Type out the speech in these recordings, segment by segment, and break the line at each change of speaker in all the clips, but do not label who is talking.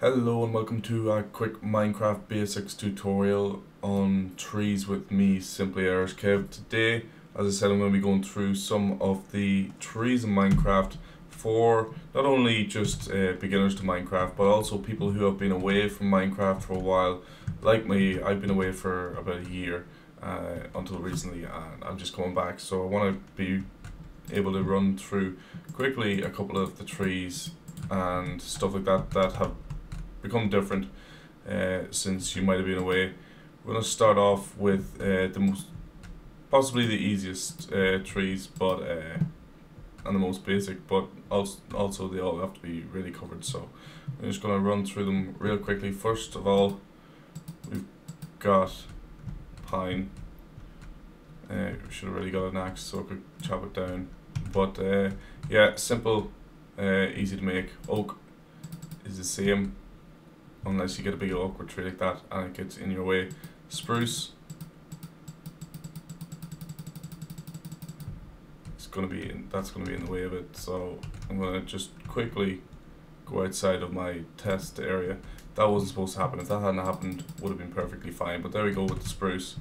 Hello and welcome to a quick Minecraft basics tutorial on trees with me, Simply Irish Kev. Today, as I said, I'm going to be going through some of the trees in Minecraft for not only just beginners to Minecraft, but also people who have been away from Minecraft for a while. Like me, I've been away for about a year until recently, and I'm just coming back. So I want to be able to run through quickly a couple of the trees and stuff like that that have become different since you might have been away. We're going to start off with possibly the easiest trees, but and the most basic, but also they all have to be really covered. So I'm just going to run through them real quickly. First of all, we've got pine. We should have really got an axe so I could chop it down. But yeah, simple, easy to make. Oak is the same, unless you get a big awkward tree like that and it gets in your way. Spruce, that's going to be in the way of it, so I'm going to just quickly go outside of my test area. That wasn't supposed to happen. If that hadn't happened, would have been perfectly fine, but there we go with the spruce.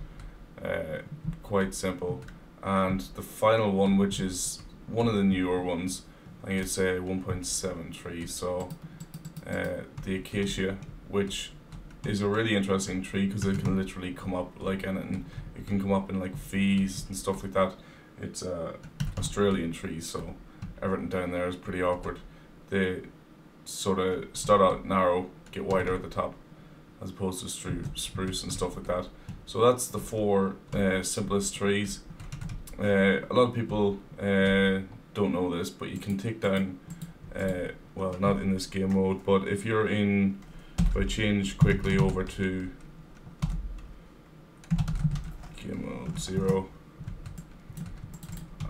Quite simple. And the final one, which is one of the newer ones, I think it's a 1.7 tree, so the acacia, which is a really interesting tree because it can literally come up like anything. It can come up in like fees and stuff like that. It's a Australian tree, so everything down there is pretty awkward. They sort of start out narrow, get wider at the top, as opposed to spruce and stuff like that. So that's the four simplest trees. A lot of people don't know this, but you can take down well, not in this game mode, but if you're in, if I change quickly over to game mode 0,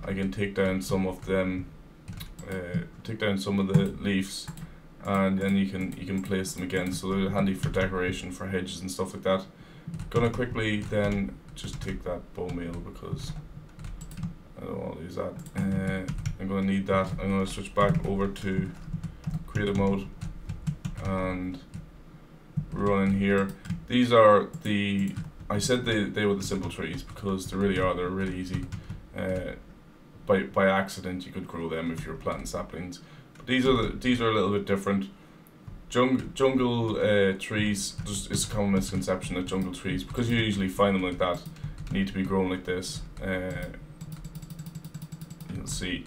I can take down some of them, take down some of the leaves, and then you can place them again, so they're handy for decoration for hedges and stuff like that. Gonna quickly then just take that bone meal because I don't want to use that. I'm going to need that. I'm going to switch back over to creative mode and run in here. These are the, I said they were the simple trees because they really are. They're really easy. By accident you could grow them if you're planting saplings. But these are a little bit different. Jungle trees, it's a common misconception that jungle trees, because you usually find them like that, need to be grown like this. You'll see,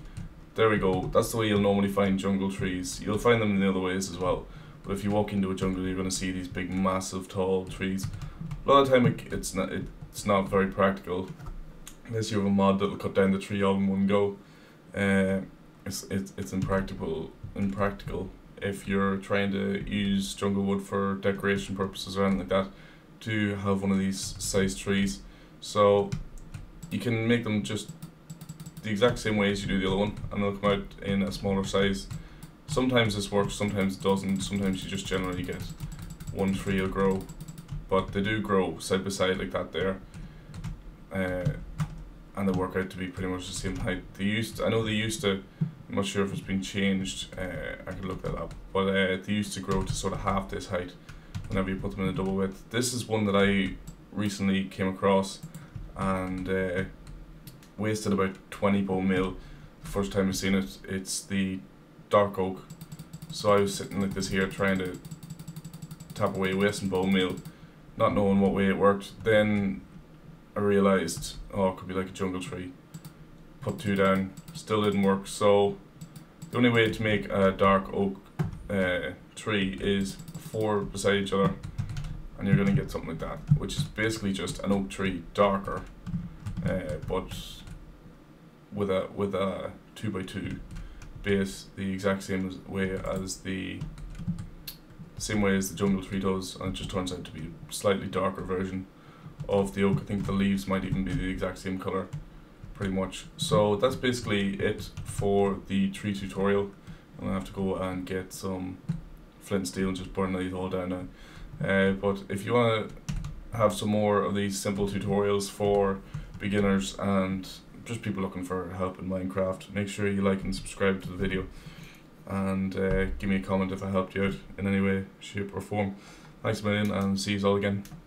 there we go, that's the way you'll normally find jungle trees. You'll find them in the other ways as well, but if you walk into a jungle you're going to see these big massive tall trees. A lot of the time it's not very practical unless you have a mod that'll cut down the tree all in one go. It's impractical if you're trying to use jungle wood for decoration purposes or anything like that to have one of these size trees. So you can make them just the exact same way as you do the other one, and they'll come out in a smaller size. Sometimes this works, sometimes it doesn't. Sometimes you just generally get one tree will grow, but they do grow side by side like that there, and they work out to be pretty much the same height. I know they used to, I'm not sure if it's been changed, I could look that up, but they used to grow to sort of half this height whenever you put them in a double width. This is one that I recently came across and wasted about 20 bone meal the first time I seen it. It's the dark oak. So I was sitting like this here trying to tap away wasting bone meal, not knowing what way it worked. Then I realised, oh, it could be like a jungle tree. Put 2 down, still didn't work. So the only way to make a dark oak tree is 4 beside each other, and you're going to get something like that, which is basically just an oak tree darker, but with a 2x2 base, the exact same way as the jungle tree does, and it just turns out to be a slightly darker version of the oak. I think the leaves might even be the exact same color, pretty much. So that's basically it for the tree tutorial. I'm gonna have to go and get some flint and steel and just burn these all down now. But if you want to have some more of these simple tutorials for beginners and just people looking for help in Minecraft, make sure you like and subscribe to the video. and give me a comment if I helped you out in any way, shape or form. Thanks a million, and see you all again.